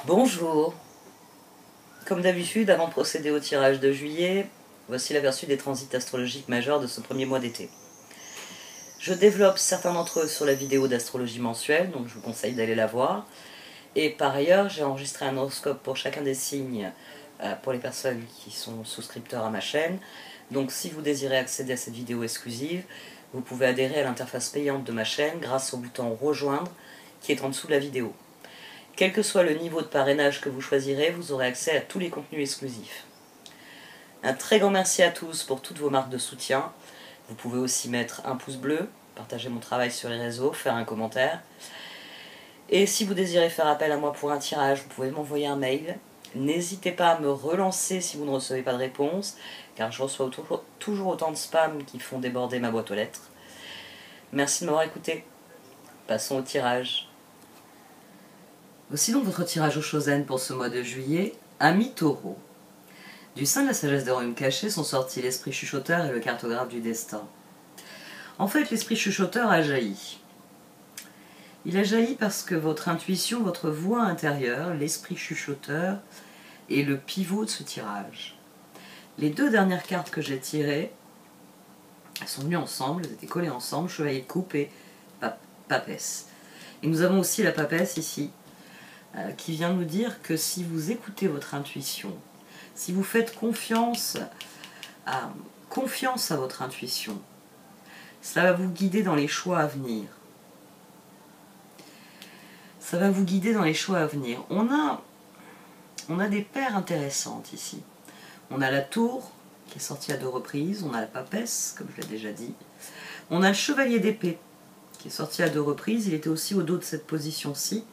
Bonjour. Comme d'habitude, avant de procéder au tirage de juillet, voici l'aperçu des transits astrologiques majeurs de ce premier mois d'été. Je développe certains d'entre eux sur la vidéo d'astrologie mensuelle, donc je vous conseille d'aller la voir. Et par ailleurs, j'ai enregistré un horoscope pour chacun des signes pour les personnes qui sont souscripteurs à ma chaîne. Donc si vous désirez accéder à cette vidéo exclusive, vous pouvez adhérer à l'interface payante de ma chaîne grâce au bouton rejoindre qui est en dessous de la vidéo. Quel que soit le niveau de parrainage que vous choisirez, vous aurez accès à tous les contenus exclusifs. Un très grand merci à tous pour toutes vos marques de soutien. Vous pouvez aussi mettre un pouce bleu, partager mon travail sur les réseaux, faire un commentaire. Et si vous désirez faire appel à moi pour un tirage, vous pouvez m'envoyer un mail. N'hésitez pas à me relancer si vous ne recevez pas de réponse, car je reçois toujours autant de spam qui font déborder ma boîte aux lettres. Merci de m'avoir écouté. Passons au tirage. Voici donc votre tirage au Chosen pour ce mois de juillet, Amis Taureau. Du sein de la sagesse des royaumes cachés sont sortis l'esprit chuchoteur et le cartographe du destin. En fait, l'esprit chuchoteur a jailli. Il a jailli parce que votre intuition, votre voix intérieure, l'esprit chuchoteur, est le pivot de ce tirage. Les deux dernières cartes que j'ai tirées, elles sont venues ensemble, elles étaient collées ensemble, chevalier de coupe et papesse. Et nous avons aussi la papesse ici, qui vient nous dire que si vous écoutez votre intuition, si vous faites confiance à votre intuition, ça va vous guider dans les choix à venir. Ça va vous guider dans les choix à venir. On a des paires intéressantes ici. On a la tour, qui est sortie à 2 reprises. On a la papesse, comme je l'ai déjà dit. On a le chevalier d'épée, qui est sorti à 2 reprises. Il était aussi au dos de cette position-ci.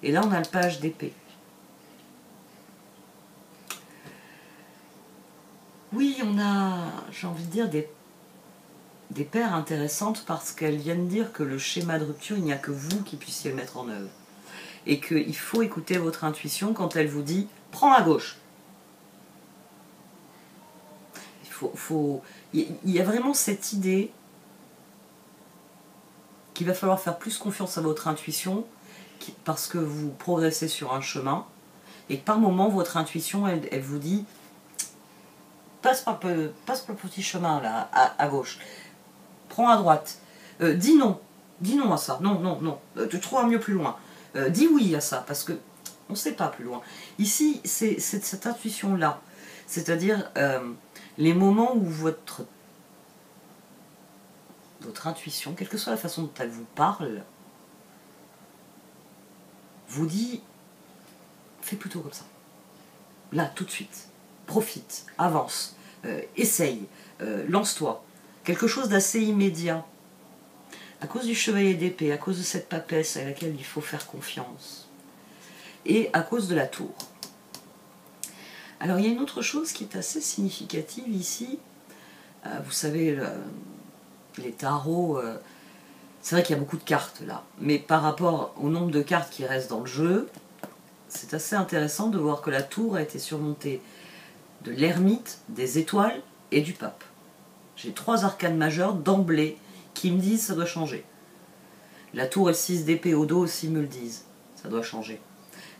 Et là, on a le page d'épée. Oui, on a, j'ai envie de dire, des paires intéressantes parce qu'elles viennent dire que le schéma de rupture, il n'y a que vous qui puissiez le mettre en œuvre. Et qu'il faut écouter votre intuition quand elle vous dit « prends à gauche ». Il y a vraiment cette idée qu'il va falloir faire plus confiance à votre intuition parce que vous progressez sur un chemin et que par moment, votre intuition, elle vous dit « passe par le petit chemin là, à gauche ». Prends à droite, dis non à ça, non, tu trouveras mieux plus loin, dis oui à ça, parce que on ne sait pas plus loin. Ici, c'est cette intuition-là, c'est-à-dire les moments où votre intuition, quelle que soit la façon dont elle vous parle, vous dit, fais plutôt comme ça, là, tout de suite, profite, avance, essaye, lance-toi. Quelque chose d'assez immédiat. À cause du chevalier d'épée, à cause de cette papesse à laquelle il faut faire confiance. Et à cause de la tour. Alors il y a une autre chose qui est assez significative ici. Vous savez, les tarots, c'est vrai qu'il y a beaucoup de cartes là. Mais par rapport au nombre de cartes qui restent dans le jeu, c'est assez intéressant de voir que la tour a été surmontée de l'ermite, des étoiles et du pape. J'ai 3 arcanes majeures d'emblée qui me disent ça doit changer. La tour et le 6 d'épée au dos aussi me le disent, ça doit changer.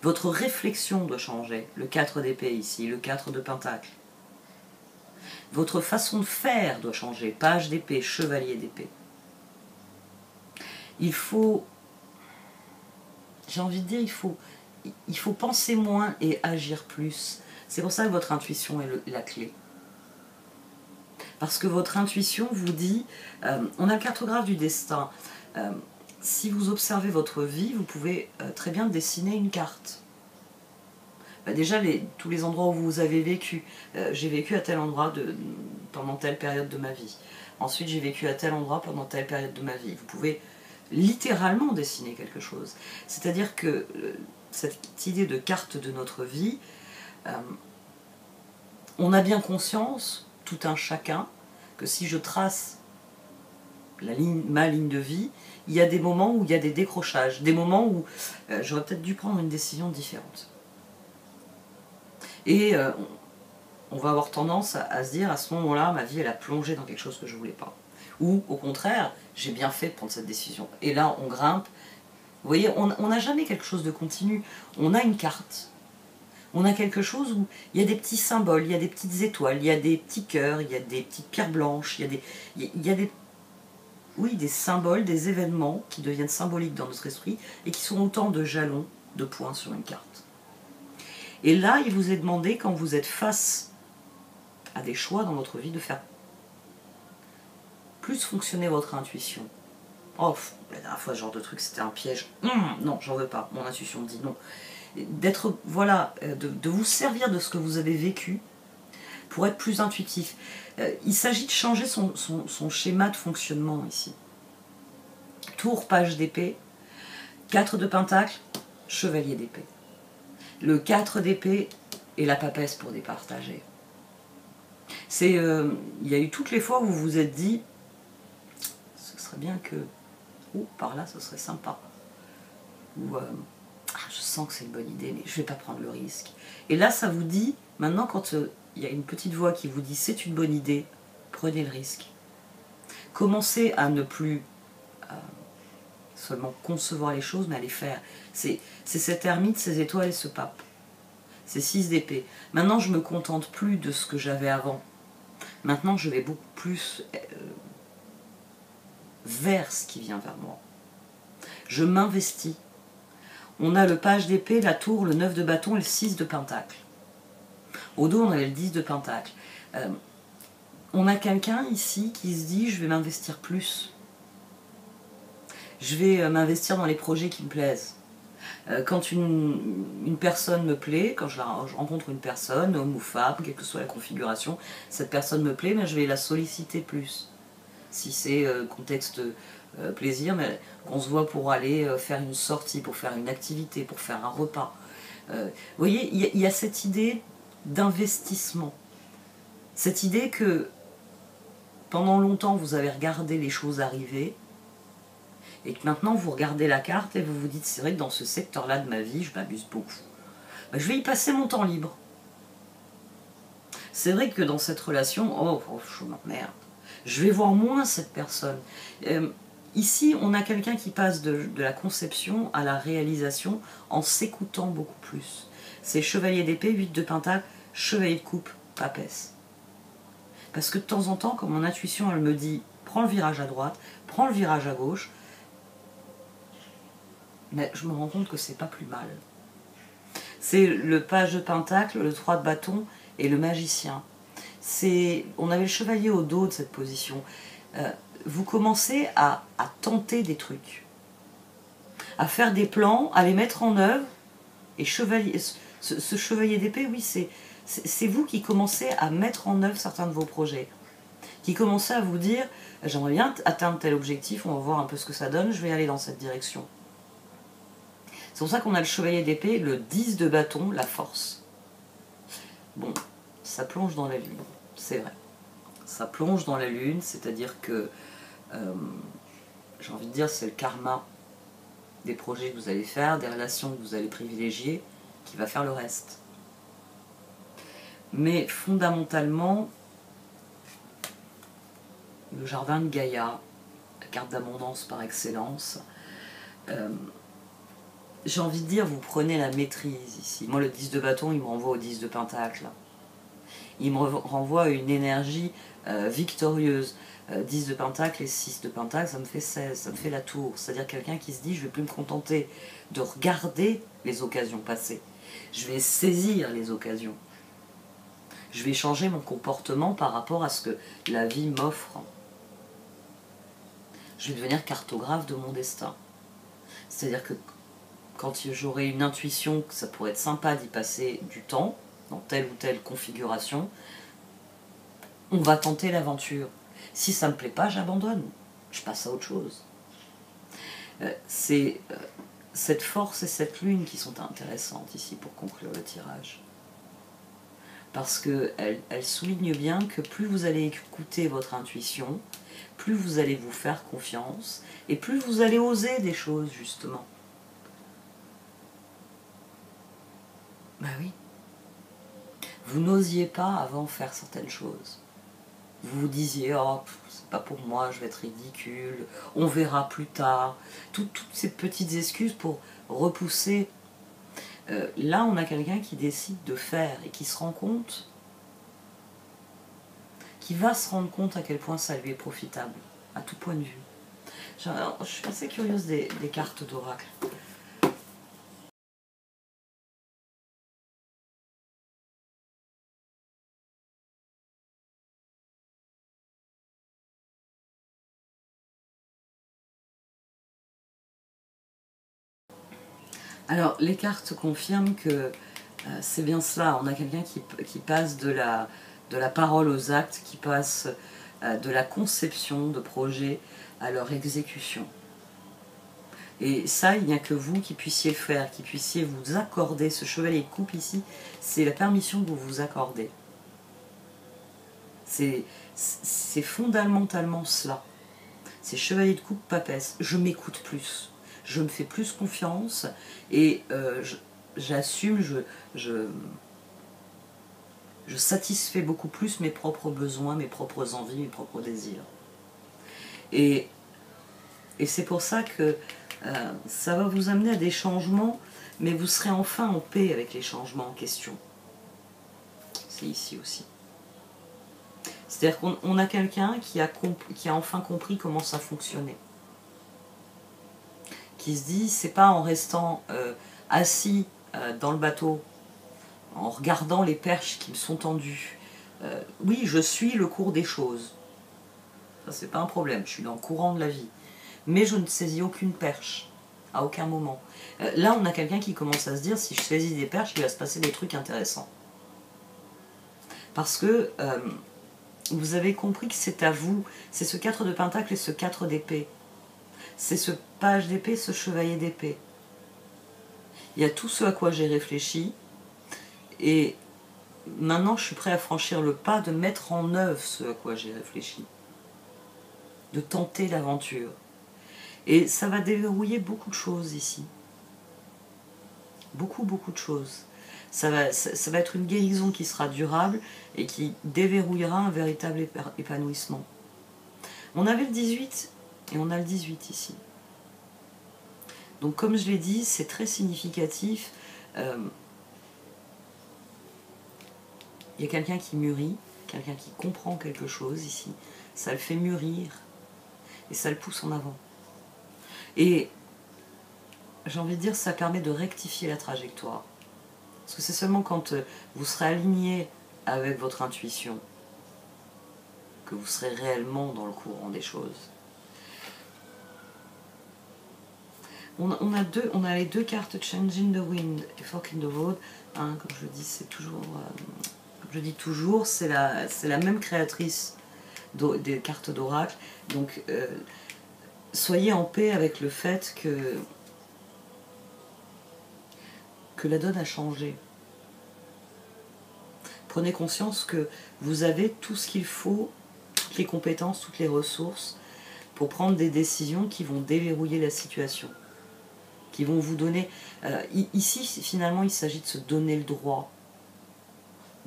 Votre réflexion doit changer, le 4 d'épée ici, le 4 de pentacle. Votre façon de faire doit changer, page d'épée, chevalier d'épée. Il faut, j'ai envie de dire, il faut penser moins et agir plus. C'est pour ça que votre intuition est la clé. Parce que votre intuition vous dit, on a le cartographe du destin, si vous observez votre vie, vous pouvez très bien dessiner une carte. Déjà, tous les endroits où vous avez vécu, j'ai vécu à tel endroit pendant telle période de ma vie. Ensuite, j'ai vécu à tel endroit pendant telle période de ma vie. Vous pouvez littéralement dessiner quelque chose. C'est-à-dire que cette idée de carte de notre vie, on a bien conscience, tout un chacun, que si je trace ma ligne de vie, il y a des moments où il y a des décrochages, des moments où j'aurais peut-être dû prendre une décision différente. Et on va avoir tendance à se dire, à ce moment-là, ma vie, elle a plongé dans quelque chose que je ne voulais pas. Ou, au contraire, j'ai bien fait de prendre cette décision. Et là, on grimpe, Vous voyez, on n'a jamais quelque chose de continu. On a une carte. On a quelque chose où il y a des petits symboles, il y a des petites étoiles, il y a des petits cœurs, il y a des petites pierres blanches, il y a des, oui, des symboles, des événements qui deviennent symboliques dans notre esprit et qui sont autant de jalons, de points sur une carte. Et là, il vous est demandé, quand vous êtes face à des choix dans votre vie, de faire plus fonctionner votre intuition. Oh, la dernière fois, ce genre de truc, c'était un piège. Non, j'en veux pas. Mon intuition me dit non. D'être, voilà, de vous servir de ce que vous avez vécu pour être plus intuitif. Il s'agit de changer son schéma de fonctionnement ici. Tour, page d'épée, 4 de pentacle, chevalier d'épée. Le 4 d'épée et la papesse pour départager. Il y a eu toutes les fois où vous vous êtes dit, ce serait bien que, par là, ce serait sympa. Ou, je sens que c'est une bonne idée, mais je ne vais pas prendre le risque. Et là, ça vous dit, maintenant, quand il y a une petite voix qui vous dit c'est une bonne idée, prenez le risque. Commencez à ne plus seulement concevoir les choses, mais à les faire. C'est cette ermite, ces étoiles et ce pape. C'est 6 d'épée. Maintenant, je me contente plus de ce que j'avais avant. Maintenant, je vais beaucoup plus vers ce qui vient vers moi. Je m'investis. On a le page d'épée, la tour, le 9 de bâton et le 6 de pentacle. Au dos, on avait le 10 de pentacle. On a quelqu'un ici qui se dit, je vais m'investir plus. Je vais m'investir dans les projets qui me plaisent. Quand une personne me plaît, quand je rencontre une personne, homme ou femme, quelle que soit la configuration, cette personne me plaît, mais je vais la solliciter plus. Si c'est contexte plaisir, mais on se voit pour aller faire une sortie, pour faire une activité, pour faire un repas. Vous voyez, il y a cette idée d'investissement. Cette idée que pendant longtemps vous avez regardé les choses arriver et que maintenant vous regardez la carte et vous vous dites c'est vrai que dans ce secteur-là de ma vie je m'abuse beaucoup. Ben, je vais y passer mon temps libre. C'est vrai que dans cette relation, je m'emmerde. Je vais voir moins cette personne. Ici, on a quelqu'un qui passe de la conception à la réalisation en s'écoutant beaucoup plus. C'est chevalier d'épée, 8 de pentacle, chevalier de coupe, papesse. Parce que de temps en temps, quand mon intuition, elle me dit prends le virage à droite, prends le virage à gauche, mais je me rends compte que c'est pas plus mal. C'est le page de pentacle, le 3 de bâton et le magicien. On avait le chevalier au dos de cette position. Vous commencez à tenter des trucs, à faire des plans, à les mettre en œuvre. Et ce chevalier d'épée, oui, c'est vous qui commencez à mettre en œuvre certains de vos projets, qui commencez à vous dire j'aimerais bien atteindre tel objectif, on va voir un peu ce que ça donne, je vais aller dans cette direction. C'est pour ça qu'on a le chevalier d'épée, le 10 de bâton, la force. Bon, ça plonge dans la lune, c'est vrai. Ça plonge dans la lune, c'est-à-dire que, j'ai envie de dire, c'est le karma des projets que vous allez faire, des relations que vous allez privilégier, qui va faire le reste. Mais fondamentalement, le jardin de Gaïa, la carte d'abondance par excellence, j'ai envie de dire, vous prenez la maîtrise ici. Moi, le 10 de bâton, il me renvoie au 10 de pentacle. Il me renvoie à une énergie victorieuse. 10 de pentacle et 6 de pentacle, ça me fait 16, ça me fait la tour. C'est-à-dire quelqu'un qui se dit, je ne vais plus me contenter de regarder les occasions passées. Je vais saisir les occasions. Je vais changer mon comportement par rapport à ce que la vie m'offre. Je vais devenir cartographe de mon destin. C'est-à-dire que quand j'aurai une intuition que ça pourrait être sympa d'y passer du temps, dans telle ou telle configuration, on va tenter l'aventure. Si ça ne me plaît pas, j'abandonne. Je passe à autre chose. C'est cette force et cette lune qui sont intéressantes ici pour conclure le tirage. Parce qu'elle souligne bien que plus vous allez écouter votre intuition, plus vous allez vous faire confiance, et plus vous allez oser des choses, justement. Ben oui. Vous n'osiez pas avant faire certaines choses. Vous vous disiez, oh, pas pour moi, je vais être ridicule, on verra plus tard. Toutes ces petites excuses pour repousser. Là, on a quelqu'un qui décide de faire et qui se rend compte, qui va se rendre compte à quel point ça lui est profitable, à tout point de vue. Je suis assez curieuse des cartes d'oracle. Alors, les cartes confirment que c'est bien cela. On a quelqu'un qui passe de la parole aux actes, qui passe de la conception de projets à leur exécution. Et ça, il n'y a que vous qui puissiez le faire, qui puissiez vous accorder. Ce chevalier de coupe ici, c'est la permission que vous vous accordez. C'est fondamentalement cela. C'est chevalier de coupe papesse. Je m'écoute plus. Je me fais plus confiance et j'assume, je satisfais beaucoup plus mes propres besoins, mes propres envies, mes propres désirs. Et c'est pour ça que ça va vous amener à des changements, mais vous serez enfin en paix avec les changements en question. C'est ici aussi. C'est-à-dire qu'on a quelqu'un qui a enfin compris comment ça fonctionnait. Qui se dit, c'est pas en restant assis dans le bateau, en regardant les perches qui me sont tendues. Oui, je suis le cours des choses. Ça, c'est pas un problème, je suis dans le courant de la vie. Mais je ne saisis aucune perche, à aucun moment. Là, on a quelqu'un qui commence à se dire, si je saisis des perches, il va se passer des trucs intéressants. Parce que vous avez compris que c'est à vous, c'est ce 4 de pentacle et ce 4 d'épée. C'est ce page d'épée, ce chevalier d'épée. Il y a tout ce à quoi j'ai réfléchi, et maintenant je suis prêt à franchir le pas de mettre en œuvre ce à quoi j'ai réfléchi. De tenter l'aventure. Et ça va déverrouiller beaucoup de choses ici. Beaucoup, beaucoup de choses. Ça va être une guérison qui sera durable et qui déverrouillera un véritable épanouissement. On avait le 18 et on a le 18 ici. Donc comme je l'ai dit, c'est très significatif. Il y a quelqu'un qui mûrit, quelqu'un qui comprend quelque chose ici. Ça le fait mûrir et ça le pousse en avant. Et j'ai envie de dire, ça permet de rectifier la trajectoire. Parce que c'est seulement quand vous serez aligné avec votre intuition que vous serez réellement dans le courant des choses. On a les deux cartes Changing the Wind et Forking the Road. Hein, comme je dis, c'est toujours, comme je dis toujours, c'est la même créatrice des cartes d'oracle. Donc, soyez en paix avec le fait que la donne a changé. Prenez conscience que vous avez tout ce qu'il faut, toutes les compétences, toutes les ressources pour prendre des décisions qui vont déverrouiller la situation, qui vont vous donner... ici, finalement, il s'agit de se donner le droit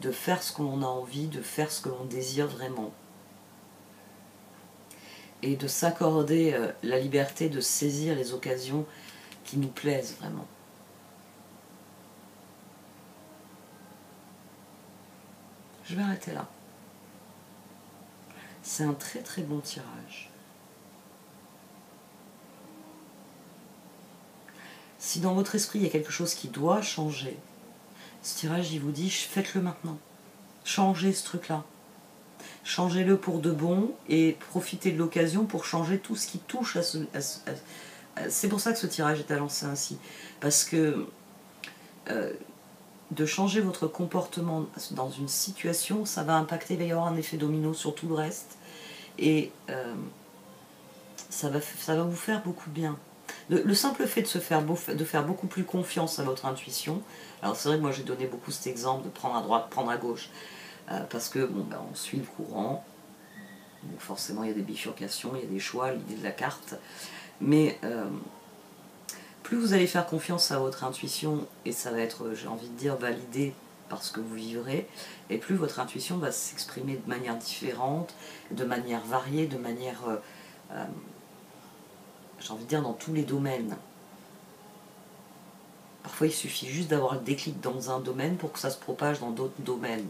de faire ce que l'on a envie, de faire ce que l'on désire vraiment. Et de s'accorder la liberté de saisir les occasions qui nous plaisent vraiment. Je vais arrêter là. C'est un très très bon tirage. Si dans votre esprit il y a quelque chose qui doit changer, ce tirage il vous dit faites-le maintenant. Changez ce truc-là. Changez-le pour de bon et profitez de l'occasion pour changer tout ce qui touche à ce... c'est pour ça que ce tirage est à lancer ainsi. Parce que de changer votre comportement dans une situation, ça va impacter, il va y avoir un effet domino sur tout le reste. Et ça va vous faire beaucoup de bien. Le simple fait de faire beaucoup plus confiance à votre intuition, alors c'est vrai que moi j'ai donné beaucoup cet exemple de prendre à droite, prendre à gauche, parce que bon, ben, on suit le courant, donc forcément il y a des bifurcations, il y a des choix, l'idée de la carte, mais plus vous allez faire confiance à votre intuition, et ça va être, j'ai envie de dire, validé par ce que vous vivrez, et plus votre intuition va s'exprimer de manière différente, de manière variée, de manière, j'ai envie de dire, dans tous les domaines. Parfois, il suffit juste d'avoir le déclic dans un domaine pour que ça se propage dans d'autres domaines.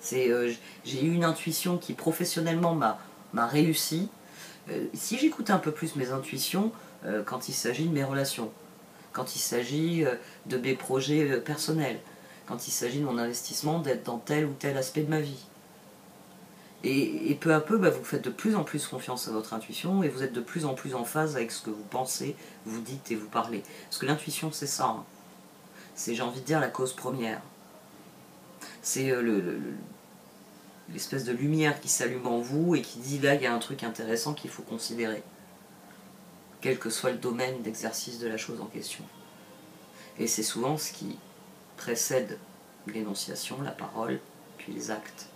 J'ai eu une intuition qui, professionnellement, m'a réussi. Si j'écoute un peu plus mes intuitions, quand il s'agit de mes relations, quand il s'agit de mes projets personnels, quand il s'agit de mon investissement, d'être dans tel ou tel aspect de ma vie. Et peu à peu, vous faites de plus en plus confiance à votre intuition et vous êtes de plus en plus en phase avec ce que vous pensez, vous dites et vous parlez. Parce que l'intuition, c'est ça. Hein. C'est, j'ai envie de dire, la cause première. C'est l'espèce de lumière qui s'allume en vous et qui dit là, il y a un truc intéressant qu'il faut considérer. Quel que soit le domaine d'exercice de la chose en question. Et c'est souvent ce qui précède l'énonciation, la parole, puis les actes.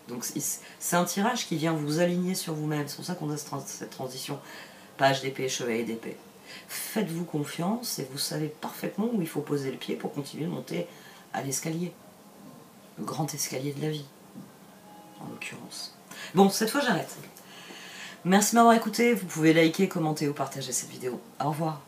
Donc c'est un tirage qui vient vous aligner sur vous-même. C'est pour ça qu'on a cette transition page d'épée, chevalier d'épée. Faites-vous confiance et vous savez parfaitement où il faut poser le pied pour continuer de monter à l'escalier. Le grand escalier de la vie, en l'occurrence. Bon, cette fois j'arrête. Merci de m'avoir écouté. Vous pouvez liker, commenter ou partager cette vidéo. Au revoir.